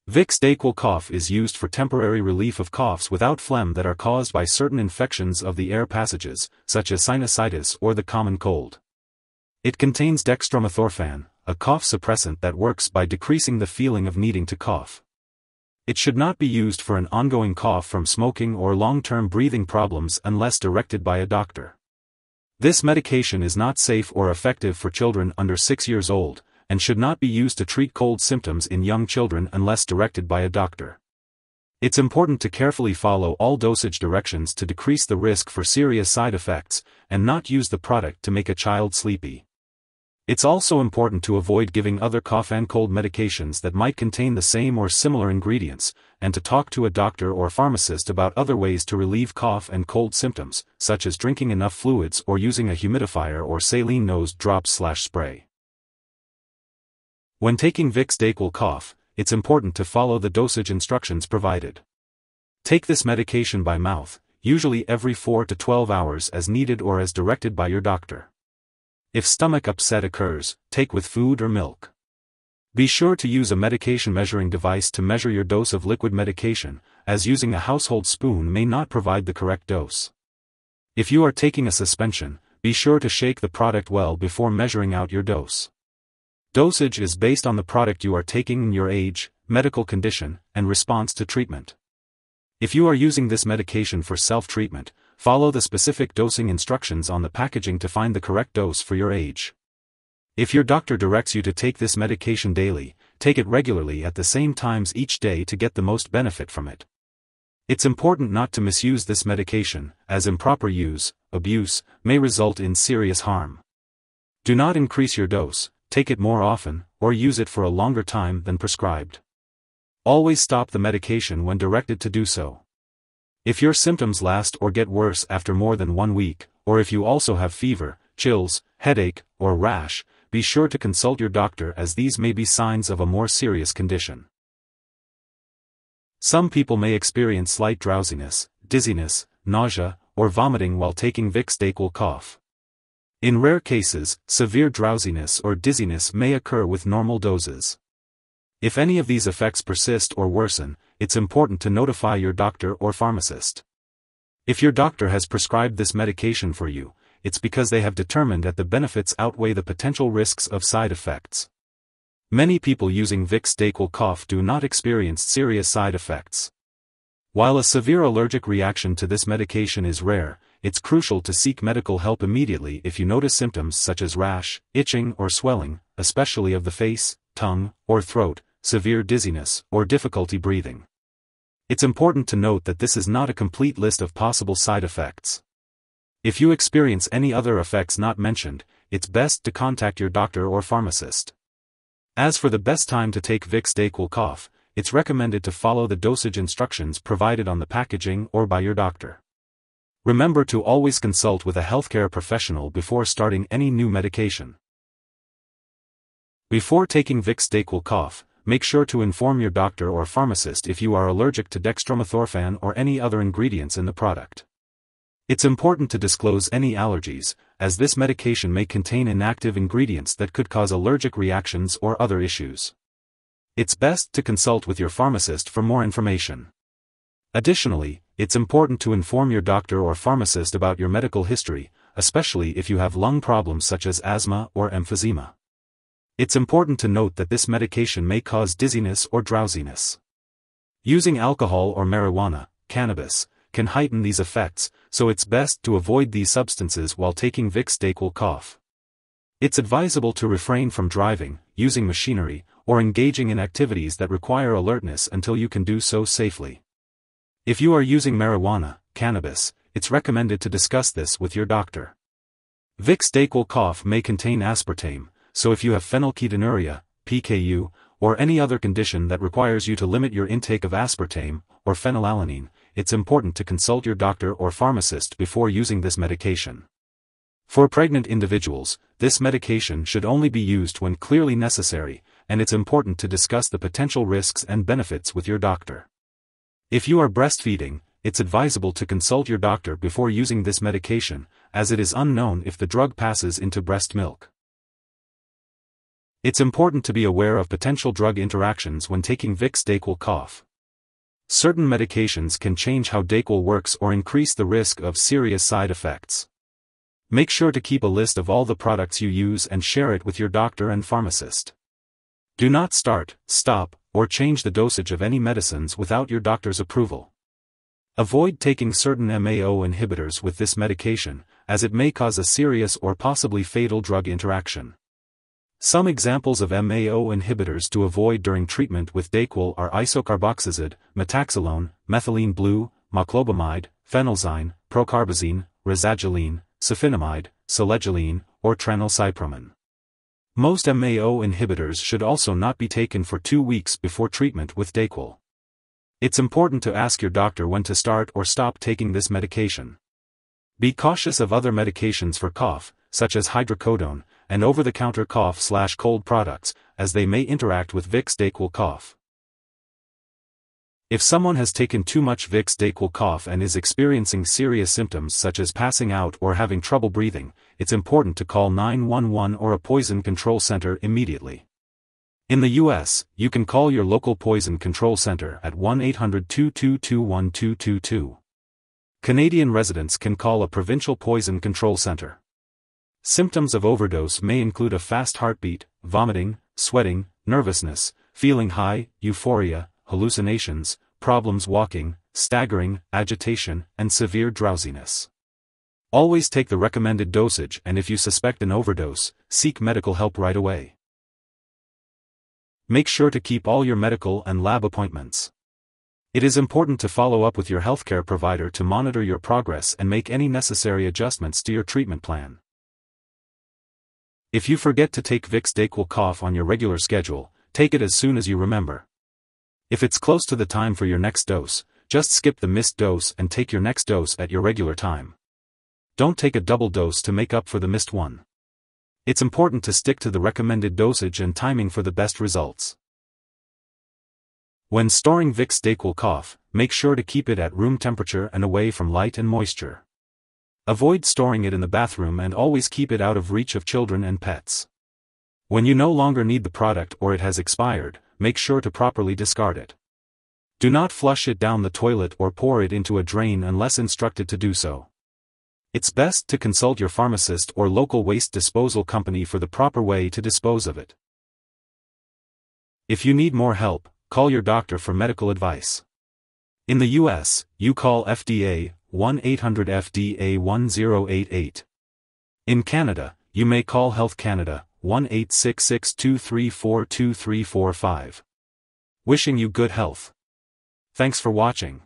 Vicks Dayquil Cough is used for temporary relief of coughs without phlegm that are caused by certain infections of the air passages, such as sinusitis or the common cold. It contains dextromethorphan, a cough suppressant that works by decreasing the feeling of needing to cough. It should not be used for an ongoing cough from smoking or long-term breathing problems unless directed by a doctor. This medication is not safe or effective for children under 6 years old, and should not be used to treat cold symptoms in young children unless directed by a doctor. It's important to carefully follow all dosage directions to decrease the risk for serious side effects, and not use the product to make a child sleepy. It's also important to avoid giving other cough and cold medications that might contain the same or similar ingredients, and to talk to a doctor or pharmacist about other ways to relieve cough and cold symptoms, such as drinking enough fluids or using a humidifier or saline nose drops/spray. When taking Vicks Dayquil Cough, it's important to follow the dosage instructions provided. Take this medication by mouth, usually every 4 to 12 hours as needed or as directed by your doctor. If stomach upset occurs, take with food or milk. Be sure to use a medication measuring device to measure your dose of liquid medication, as using a household spoon may not provide the correct dose. If you are taking a suspension, be sure to shake the product well before measuring out your dose. Dosage is based on the product you are taking and your age, medical condition, and response to treatment. If you are using this medication for self-treatment, follow the specific dosing instructions on the packaging to find the correct dose for your age. If your doctor directs you to take this medication daily, take it regularly at the same times each day to get the most benefit from it. It's important not to misuse this medication, as improper use, abuse, may result in serious harm. Do not increase your dose, take it more often, or use it for a longer time than prescribed. Always stop the medication when directed to do so. If your symptoms last or get worse after more than 1 week, or if you also have fever, chills, headache, or rash, be sure to consult your doctor as these may be signs of a more serious condition. Some people may experience slight drowsiness, dizziness, nausea, or vomiting while taking Vicks Dayquil Cough. In rare cases, severe drowsiness or dizziness may occur with normal doses. If any of these effects persist or worsen, it's important to notify your doctor or pharmacist. If your doctor has prescribed this medication for you, it's because they have determined that the benefits outweigh the potential risks of side effects. Many people using Vicks Dayquil Cough do not experience serious side effects. While a severe allergic reaction to this medication is rare, it's crucial to seek medical help immediately if you notice symptoms such as rash, itching or swelling, especially of the face, tongue, or throat, severe dizziness, or difficulty breathing. It's important to note that this is not a complete list of possible side effects. If you experience any other effects not mentioned, it's best to contact your doctor or pharmacist. As for the best time to take Vicks Dayquil Cough, it's recommended to follow the dosage instructions provided on the packaging or by your doctor. Remember to always consult with a healthcare professional before starting any new medication. Before taking Vicks Dayquil Cough, make sure to inform your doctor or pharmacist if you are allergic to dextromethorphan or any other ingredients in the product. It's important to disclose any allergies, as this medication may contain inactive ingredients that could cause allergic reactions or other issues. It's best to consult with your pharmacist for more information. Additionally, it's important to inform your doctor or pharmacist about your medical history, especially if you have lung problems such as asthma or emphysema. It's important to note that this medication may cause dizziness or drowsiness. Using alcohol or marijuana, cannabis, can heighten these effects, so it's best to avoid these substances while taking Vicks Dayquil Cough. It's advisable to refrain from driving, using machinery, or engaging in activities that require alertness until you can do so safely. If you are using marijuana, cannabis, it's recommended to discuss this with your doctor. Vicks Dayquil Cough may contain aspartame, so if you have phenylketonuria, PKU, or any other condition that requires you to limit your intake of aspartame, or phenylalanine, it's important to consult your doctor or pharmacist before using this medication. For pregnant individuals, this medication should only be used when clearly necessary, and it's important to discuss the potential risks and benefits with your doctor. If you are breastfeeding, it's advisable to consult your doctor before using this medication, as it is unknown if the drug passes into breast milk. It's important to be aware of potential drug interactions when taking Vicks Dayquil Cough. Certain medications can change how Dayquil works or increase the risk of serious side effects. Make sure to keep a list of all the products you use and share it with your doctor and pharmacist. Do not start, stop, or change the dosage of any medicines without your doctor's approval. Avoid taking certain MAO inhibitors with this medication, as it may cause a serious or possibly fatal drug interaction. Some examples of MAO inhibitors to avoid during treatment with Dayquil are isocarboxazid, metaxalone, methylene blue, moclobamide, phenelzine, procarbazine, razagiline, sulfonamide, selegiline, or tranylcypromine. Most MAO inhibitors should also not be taken for 2 weeks before treatment with Dayquil. It's important to ask your doctor when to start or stop taking this medication. Be cautious of other medications for cough, such as hydrocodone, and over-the-counter cough/cold products, as they may interact with Vicks Dayquil Cough. If someone has taken too much Vicks Dayquil Cough and is experiencing serious symptoms such as passing out or having trouble breathing, it's important to call 911 or a poison control center immediately. In the U.S., you can call your local poison control center at 1-800-222-1222. Canadian residents can call a provincial poison control center. Symptoms of overdose may include a fast heartbeat, vomiting, sweating, nervousness, feeling high, euphoria, hallucinations, problems walking, staggering, agitation, and severe drowsiness. Always take the recommended dosage, and if you suspect an overdose, seek medical help right away. Make sure to keep all your medical and lab appointments. It is important to follow up with your healthcare provider to monitor your progress and make any necessary adjustments to your treatment plan. If you forget to take Vicks Dayquil Cough on your regular schedule, take it as soon as you remember. If it's close to the time for your next dose, just skip the missed dose and take your next dose at your regular time. Don't take a double dose to make up for the missed one. It's important to stick to the recommended dosage and timing for the best results. When storing Vicks Dayquil Cough, make sure to keep it at room temperature and away from light and moisture. Avoid storing it in the bathroom and always keep it out of reach of children and pets. When you no longer need the product or it has expired, make sure to properly discard it. Do not flush it down the toilet or pour it into a drain unless instructed to do so. It's best to consult your pharmacist or local waste disposal company for the proper way to dispose of it. If you need more help, call your doctor for medical advice. In the U.S., you call FDA 1-800-FDA-1088. In Canada, you may call Health Canada 1-866-234-2345. Wishing you good health. Thanks for watching.